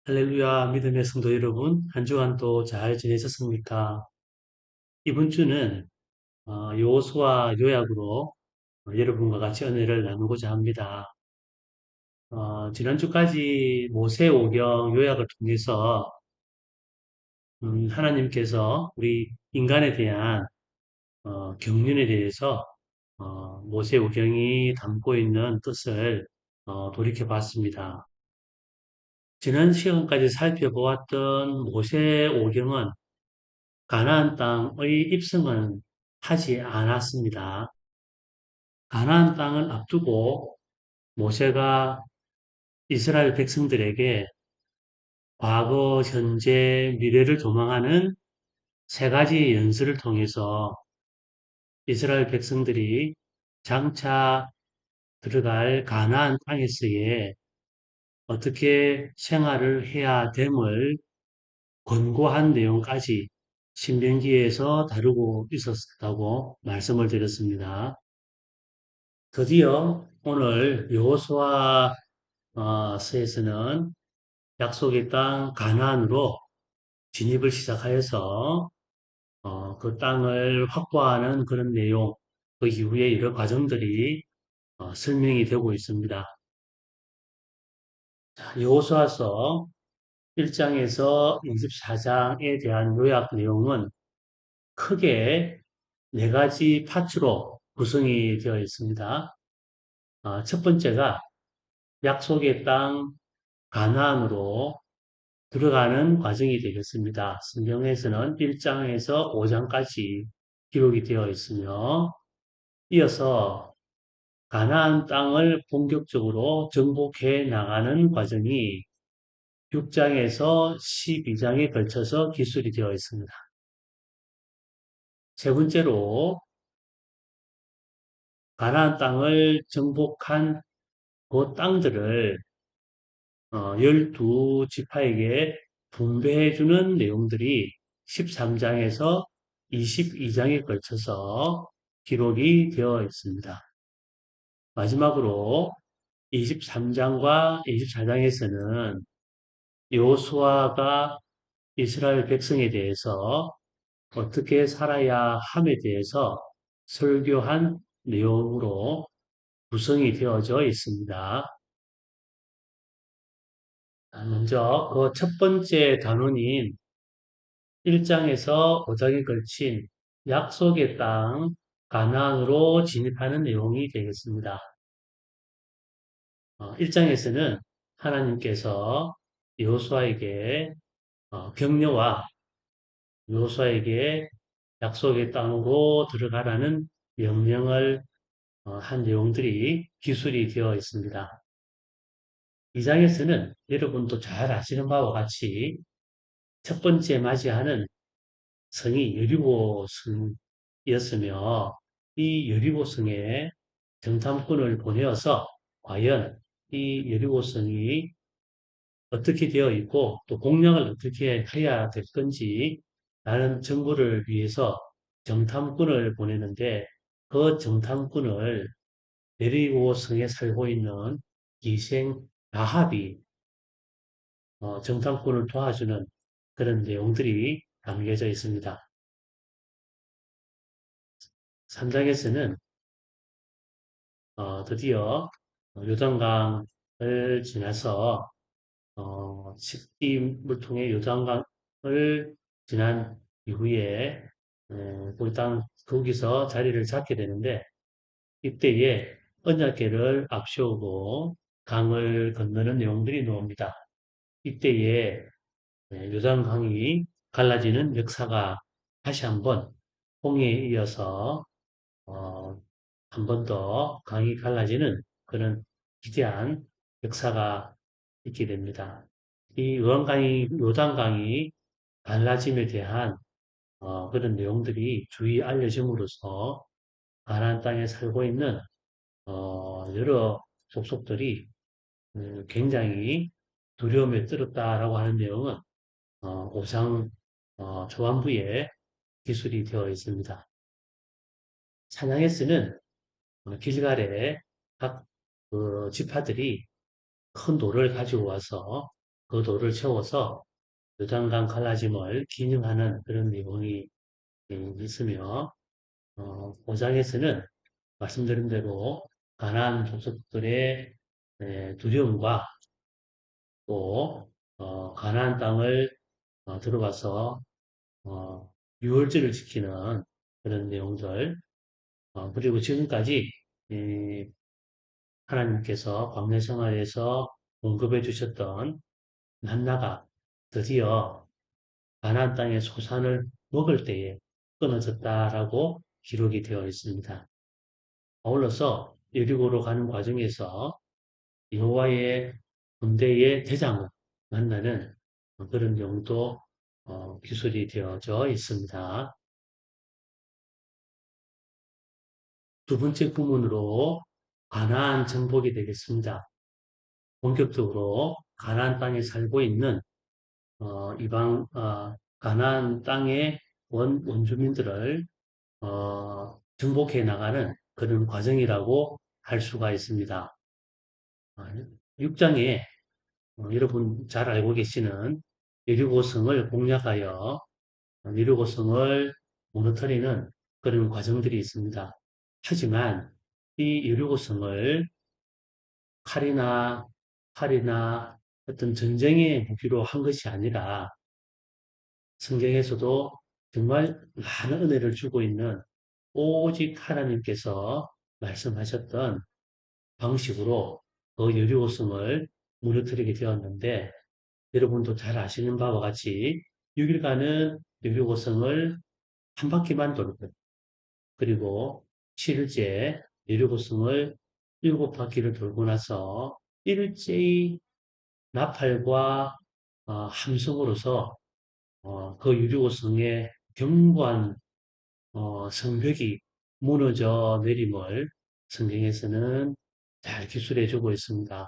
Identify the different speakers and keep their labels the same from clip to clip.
Speaker 1: 할렐루야, 믿음의 성도 여러분, 한 주간 또 잘 지내셨습니까? 이번 주는 여호수아 요약으로 여러분과 같이 은혜를 나누고자 합니다. 지난주까지 모세오경 요약을 통해서 하나님께서 우리 인간에 대한 경륜에 대해서 모세오경이 담고 있는 뜻을 돌이켜 봤습니다. 지난 시간까지 살펴보았던 모세오경은 가나안 땅의 입성은 하지 않았습니다. 가나안 땅을 앞두고 모세가 이스라엘 백성들에게 과거, 현재, 미래를 조망하는 세 가지 연설을 통해서 이스라엘 백성들이 장차 들어갈 가나안 땅에서의 어떻게 생활을 해야 됨을 권고한 내용까지 신명기에서 다루고 있었다고 말씀을 드렸습니다. 드디어 오늘 여호수아 서에서는 약속의 땅 가나안으로 진입을 시작하여서 그 땅을 확보하는 그런 내용, 그 이후에 여러 과정들이 설명이 되고 있습니다. 여호수아서 1장에서 24장에 대한 요약 내용은 크게 네 가지 파트로 구성이 되어 있습니다. 첫 번째가 약속의 땅 가나안으로 들어가는 과정이 되겠습니다. 성경에서는 1장에서 5장까지 기록이 되어 있으며 이어서 가나안 땅을 본격적으로 정복해 나가는 과정이 6장에서 12장에 걸쳐서 기술이 되어 있습니다. 세 번째로 가나안 땅을 정복한 그 땅들을 12지파에게 분배해주는 내용들이 13장에서 22장에 걸쳐서 기록이 되어 있습니다. 마지막으로 23장과 24장에서는 여호수아가 이스라엘 백성에 대해서 어떻게 살아야 함에 대해서 설교한 내용으로 구성이 되어져 있습니다. 먼저 그 첫 번째 단원인 1장에서 5장에 걸친 약속의 땅 가나안으로 진입하는 내용이 되겠습니다. 1장에서는 하나님께서 여호수아에게 격려와 여호수아에게 약속의 땅으로 들어가라는 명령을 한 내용들이 기술이 되어 있습니다. 2장에서는 여러분도 잘 아시는 바와 같이 첫 번째 맞이하는 성이 여리고 성이었으며 이 여리고 성에 정탐꾼을 보내어서 과연 이 여리고 성이 어떻게 되어 있고 또 공략을 어떻게 해야 될 건지 라는 정보를 위해서 정탐꾼을 보내는데 그 정탐꾼을 여리고 성에 살고 있는 기생 라합이 정탐꾼을 도와주는 그런 내용들이 담겨져 있습니다. 3장에서는 드디어 요단강을 지나서 십기물 통해 요단강을 지난 이후에 거기서 자리를 잡게 되는데 이때에 언약궤를 앞세우고 강을 건너는 내용들이 나옵니다. 이때에 요단강이 갈라지는 역사가 다시 한번 홍해에 이어서 어, 한 번 더 강이 갈라지는 그런 기대한 역사가 있게 됩니다. 이 요단강이 갈라짐에 대한 그런 내용들이 주의 알려짐으로써 가나안 땅에 살고 있는 여러 족속들이 굉장히 두려움에 떨었다라고 하는 내용은 5장 초반부에 기술이 되어 있습니다. 찬양에서는 길갈에 각 지파들이 큰 돌을 가지고 와서 그 돌을 채워서 요단강 갈라짐을 기념하는 그런 내용이 있으며, 5장에서는 말씀드린 대로 가나안 족속들의 두려움과 또 가나안 땅을 들어가서 어, 유월절을 지키는 그런 내용들, 그리고 지금까지 하나님께서 광야 생활에서 공급해 주셨던 만나가 드디어 가나안 땅의 소산을 먹을 때에 끊어졌다라고 기록이 되어 있습니다. 아울러서 여리고로 가는 과정에서 여호와의 군대의 대장을 만나는 그런 용도 기술이 되어져 있습니다. 두 번째 부문으로 가나안 정복이 되겠습니다. 본격적으로 가나안 땅에 살고 있는 이방 가나안 땅의 원주민들을 정복해 나가는 그런 과정이라고 할 수가 있습니다. 6장에 여러분 잘 알고 계시는 여리고성을 공략하여 여리고성을 무너뜨리는 그런 과정들이 있습니다. 하지만 이 여리고성을 칼이나 활이나 어떤 전쟁의 무기로 한 것이 아니라 성경에서도 정말 많은 은혜를 주고 있는 오직 하나님께서 말씀하셨던 방식으로 그 여리고성을 무너뜨리게 되었는데 여러분도 잘 아시는 바와 같이 6일간은 여리고성을 한 바퀴만 돌고 그리고 7일째 여리고성을 7바퀴를 돌고 나서 일제히 나팔과 함성으로서 그 여리고성의 견고한 성벽이 무너져 내림을 성경에서는 잘 기술해주고 있습니다.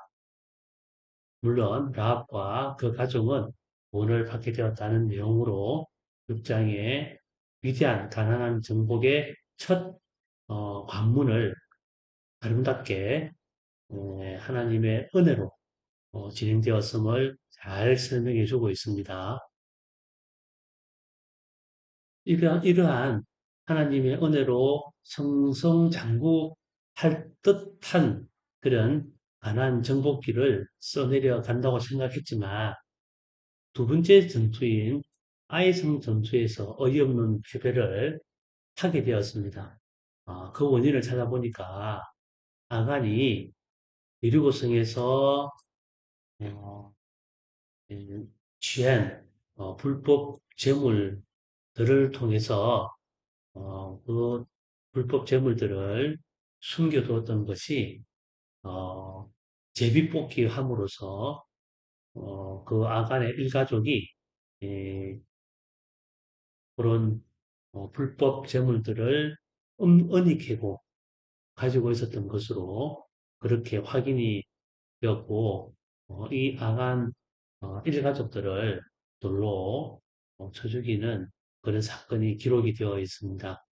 Speaker 1: 물론 라합과 그 가족은 구원을 받게 되었다는 내용으로 6장의 위대한 가난한 정복의 첫 관문을 아름답게 하나님의 은혜로 진행되었음을 잘 설명해 주고 있습니다. 이러한 하나님의 은혜로 성성장구할 듯한 그런 가난 정복기를 써내려 간다고 생각했지만 두 번째 전투인 아이성 전투에서 어이없는 패배를 하게 되었습니다. 그 원인을 찾아보니까 아간이 여리고성에서 어, 취한 불법 재물들을 통해서 그 불법 재물들을 숨겨두었던 것이 어, 제비뽑기 함으로써 그 아간의 일가족이 그런 불법 재물들을 은닉하고 가지고 있었던 것으로 그렇게 확인이 되었고 이 아간 일가족들을 돌로 쳐 죽이는 그런 사건이 기록이 되어 있습니다.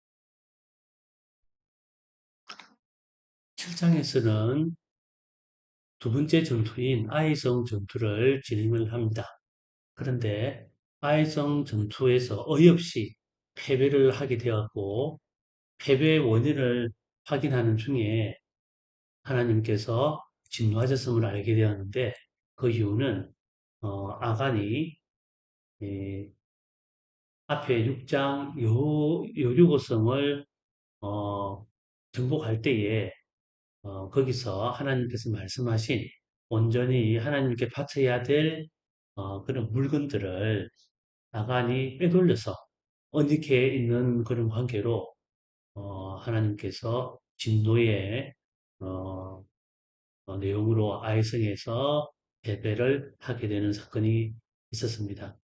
Speaker 1: 7장에서는 두 번째 전투인 아이성 전투를 진행을 합니다. 그런데 아이성 전투에서 어이없이 패배를 하게 되었고 패배의 원인을 확인하는 중에 하나님께서 진노하셨음을 알게 되었는데 그 이유는 아간이 앞에 6장 여리고성을 어, 정복할 때에 거기서 하나님께서 말씀하신 온전히 하나님께 바쳐야 될 그런 물건들을 아간이 빼돌려서 언직해 있는 그런 관계로 하나님께서 진노의 어, 내용으로 아이성에서 패배를 하게 되는 사건이 있었습니다.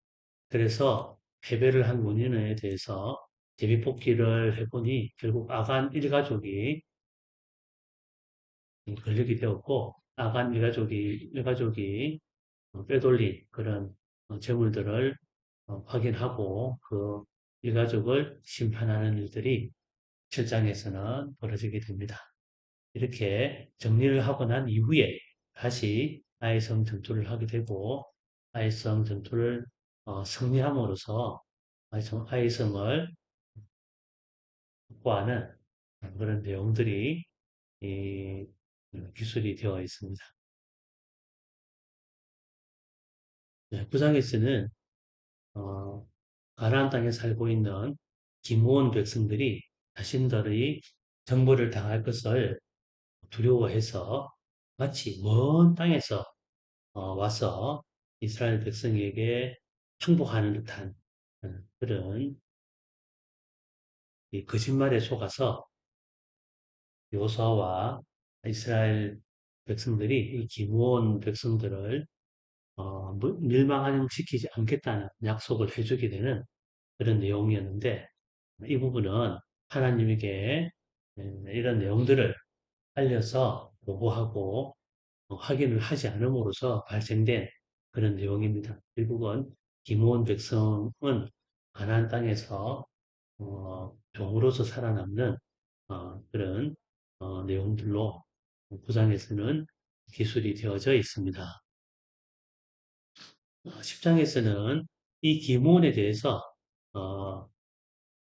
Speaker 1: 그래서 패배를 한 원인에 대해서 제비뽑기를 해보니 결국 아간 일가족이 권력이 되었고 아간 일가족이 빼돌린 그런 재물들을 확인하고 그 일가족을 심판하는 일들이 7장에서는 벌어지게 됩니다. 이렇게 정리를 하고 난 이후에 다시 아이성 전투를 하게 되고 아이성 전투를 승리함으로써 아이성을 확보하는 그런 내용들이 이 기술이 되어 있습니다. 네, 구상에서는 어, 가나안 땅에 살고 있는 기므온 백성들이 자신들의 정벌을 당할 것을 두려워해서 마치 먼 땅에서 와서 이스라엘 백성에게 항복하는 듯한 그런 이 거짓말에 속아서 요수아와 이스라엘 백성들이 이 기므온 백성들을 멸망시키지 않겠다는 약속을 해주게 되는 그런 내용이었는데 이 부분은 하나님에게 이런 내용들을 알려서 보고하고 확인을 하지 않음으로써 발생된 그런 내용입니다. 결국은 기므온 백성은 가나안 땅에서 종으로서 살아남는 그런 내용들로 구장에서는 기술이 되어져 있습니다. 10장에서는 이 기므온에 대해서 어,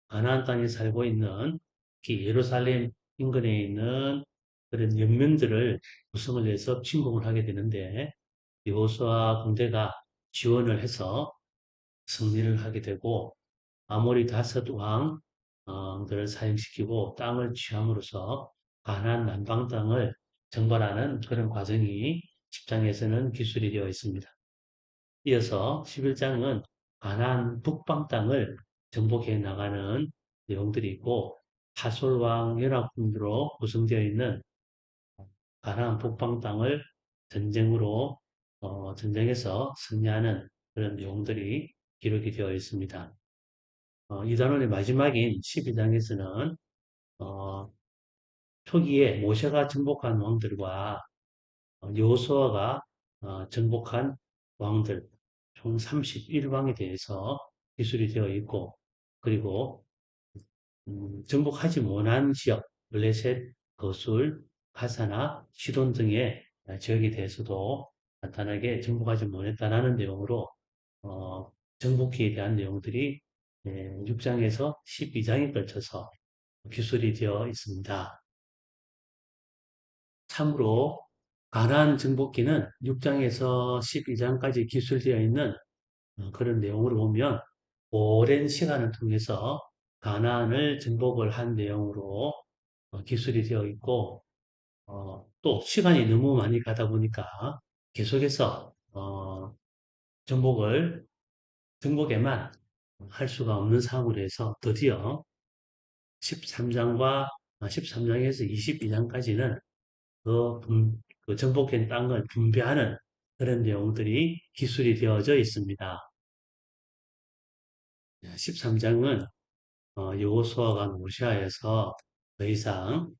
Speaker 1: 가나안 땅에 살고 있는 특히 예루살렘 인근에 있는 그런 연면들을 구성을 해서 침공을 하게 되는데 여호수아 군대가 지원을 해서 승리를 하게 되고 아모리 다섯 왕들을 사형시키고 땅을 취함으로써 가나안 남방 땅을 정벌하는 그런 과정이 10장에서는 기술이 되어 있습니다. 이어서 11장은 가나안 북방 땅을 정복해 나가는 내용들이 있고 하솔왕 연합군으로 구성되어 있는 가나안 북방 땅을 전쟁에서 승리하는 그런 내용들이 기록이 되어 있습니다. 이 단원의 마지막인 12장에서는 초기에 모세가 정복한 왕들과 여호수아가 정복한 왕들 총 31왕에 대해서 기술이 되어 있고 그리고 정복하지 못한 지역 블레셋, 거술, 가사나 시돈 등의 지역에 대해서도 간단하게 정복하지 못했다는 내용으로 정복기에 대한 내용들이 6장에서 12장에 걸쳐서 기술이 되어 있습니다. 참으로 가나안 정복기는 6장에서 12장까지 기술되어 있는 그런 내용으로 보면 오랜 시간을 통해서 가나안을 정복을 한 내용으로 기술이 되어 있고 또 시간이 너무 많이 가다 보니까 계속해서 정복을 정복에만 할 수가 없는 상황으로 해서 드디어 13장과 13장에서 22장까지는 그 정복된 땅을 분배하는 그런 내용들이 기술이 되어져 있습니다. 13장은 여호수아가 노시아에서 더 이상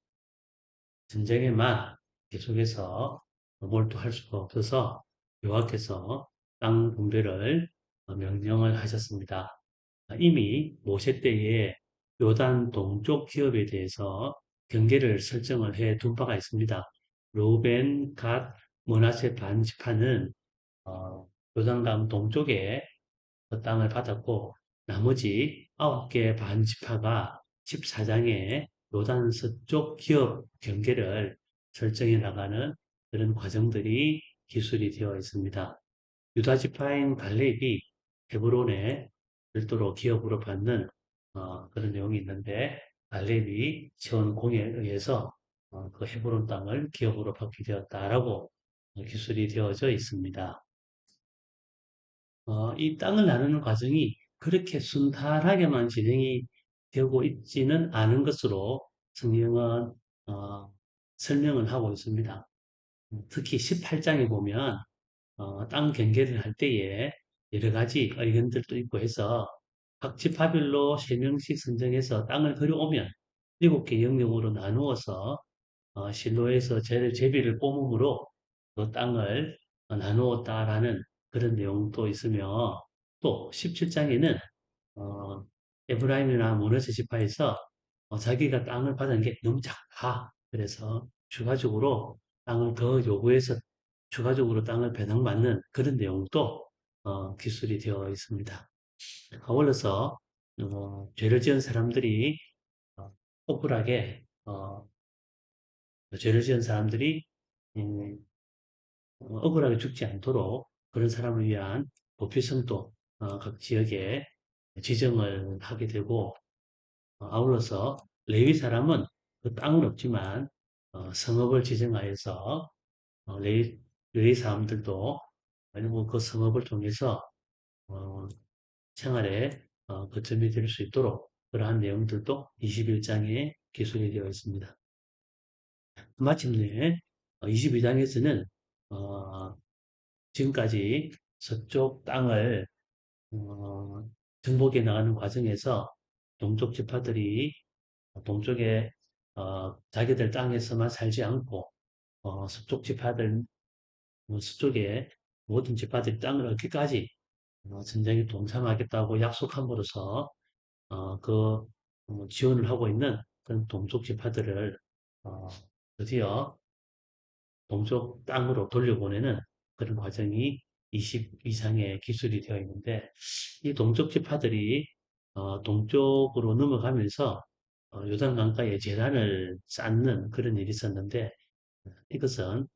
Speaker 1: 전쟁에만 계속해서 몰두할 수가 없어서 여호와께서 땅 분배를 명령을 하셨습니다. 이미 모세 때에 요단 동쪽 기업에 대해서 경계를 설정을 해 둔 바가 있습니다. 루벤, 갓, 므낫세 반 지파는 요단강 동쪽에 그 땅을 받았고 나머지 9개 반 지파가 14장에 요단 서쪽 기업 경계를 설정해 나가는 그런 과정들이 기술이 되어 있습니다. 유다 지파인 갈렙이 헤브론에 별도로 기업으로 받는 그런 내용이 있는데 갈렙이 지원 공에 의해서 그 헤브론 땅을 기업으로 받게 되었다라고 기술이 되어져 있습니다. 이 땅을 나누는 과정이 그렇게 순탄하게만 진행이 되고 있지는 않은 것으로 성경은 설명을 하고 있습니다. 특히 18장에 보면 땅 경계를 할 때에 여러 가지 의견들도 있고 해서 각 지파별로 3명씩 선정해서 땅을 들여오면 7개 영역으로 나누어서 실로에서 제비를 뽑음으로 그 땅을 나누었다라는 그런 내용도 있으며 또 17장에는 에브라임이나 므낫세 지파에서 자기가 땅을 받은 게 너무 작다. 그래서 추가적으로 땅을 더 요구해서 추가적으로 땅을 배당받는 그런 내용도 기술이 되어 있습니다. 아울러서 죄를 지은 사람들이 어, 억울하게 죄를 지은 사람들이 음, 억울하게 죽지 않도록 그런 사람을 위한 보필성도 각 지역에 지정을 하게 되고 아울러서 레위 사람은 그 땅은 없지만 성읍을 지정하여서 레위 사람들도 그리고 그 성읍을 통해서 어, 생활에 거점이 될 수 있도록 그러한 내용들도 21장에 기술이 되어 있습니다. 마침내 22장에서는 지금까지 서쪽 땅을 어, 정복해 나가는 과정에서 동쪽 지파들이 동쪽에 자기들 땅에서만 살지 않고 서쪽 지파들 서쪽에 모든 지파들이 땅을 얻기까지 전쟁에 동참하겠다고 약속함으로써 그 지원을 하고 있는 그런 동쪽 지파들을 어, 드디어 동쪽 땅으로 돌려보내는 그런 과정이 22장의 기술이 되어 있는데 이 동쪽 지파들이 동쪽으로 넘어가면서 요단강가에 제단을 쌓는 그런 일이 있었는데 이것은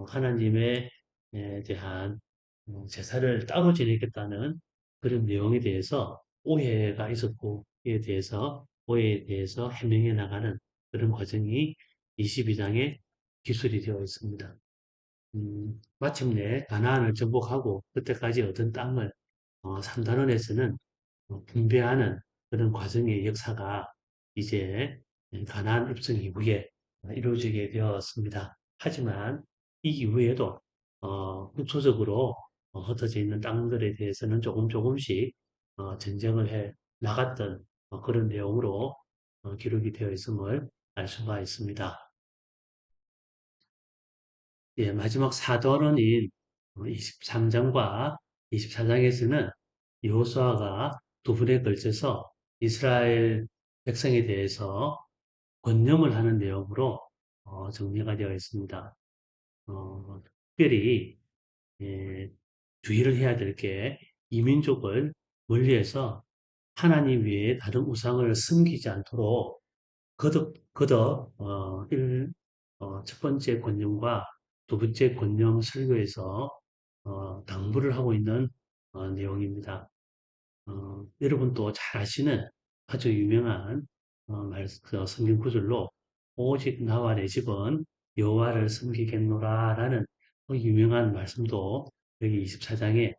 Speaker 1: 하나님에 대한 제사를 따로 지내겠다는 그런 내용에 대해서 오해가 있었고 오해에 대해서 해명해 나가는 그런 과정이 22장에 기술이 되어 있습니다. 마침내 가나안을 정복하고 그때까지 얻은 땅을 3단원에서는 분배하는 그런 과정의 역사가 이제 가나안 입성 이후에 이루어지게 되었습니다. 하지만 이 이후에도 국소적으로 흩어져 있는 땅들에 대해서는 조금씩 전쟁을 해 나갔던 그런 내용으로 기록이 되어 있음을 알 수가 있습니다. 예, 마지막 사도론인 23장과 24장에서는 여호수아가 두 번에 걸쳐서 이스라엘 백성에 대해서 권념을 하는 내용으로 정리가 되어 있습니다. 특별히 예, 주의를 해야 될 게 이민족을 멀리해서 하나님 외에 다른 우상을 섬기지 않도록 거듭 첫 번째 권념과 두 번째 권념 설교에서 당부를 하고 있는 내용입니다. 여러분도 잘 아시는 아주 유명한 성경 구절로 오직 나와 내 집은 여호와를 섬기겠노라라는 그 유명한 말씀도 여기 24장에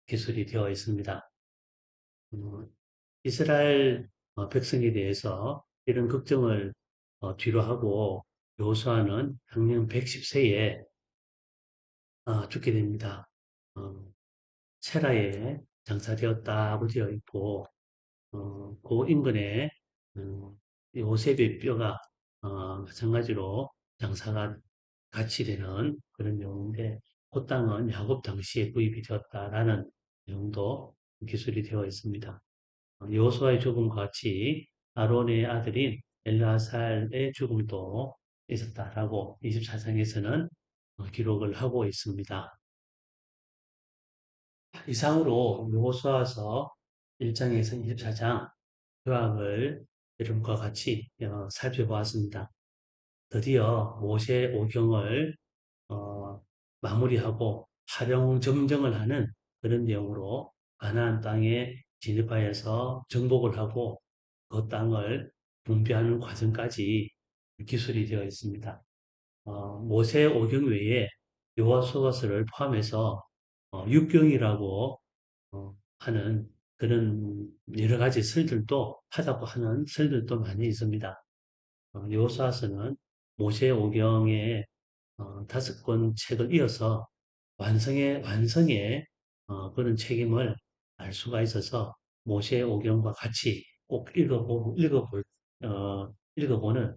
Speaker 1: 기술이 되어 있습니다. 어, 이스라엘 백성에 대해서 이런 걱정을 뒤로 하고 여호수아는 당년 110세에 죽게 됩니다. 어, 세라에 장사되었다고 되어 있고 그 인근에 요셉의 뼈가 마찬가지로 장사가 같이 되는 그런 내용인데 그 땅은 야곱 당시에 구입이 되었다라는 내용도 기술이 되어 있습니다. 여호수아의 죽음과 같이 아론의 아들인 엘르아살의 죽음도 있었다라고 24장에서는 기록을 하고 있습니다. 이상으로 여호수아서 1장에서 24장 요약을 여러분과 같이 살펴보았습니다. 드디어 모세 오경을 어, 마무리하고 활용 점정을 하는 그런 내용으로 가나안 땅에 진입하여서 정복을 하고 그 땅을 분배하는 과정까지 기술이 되어 있습니다. 모세 오경 외에 여호수아서를 포함해서 육경이라고 하는 그런 여러 가지 설들도 하자고 하는 설들도 많이 있습니다. 여호수아서는 모세 오경의 5권 책을 이어서 완성의 그런 책임을 알 수가 있어서 모세 오경과 같이 꼭 읽어보는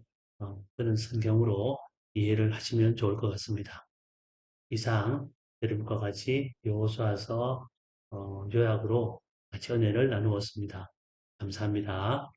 Speaker 1: 그런 성경으로 이해를 하시면 좋을 것 같습니다. 이상 여러분과 같이 여호수아서 요약으로 같이 은혜를 나누었습니다. 감사합니다.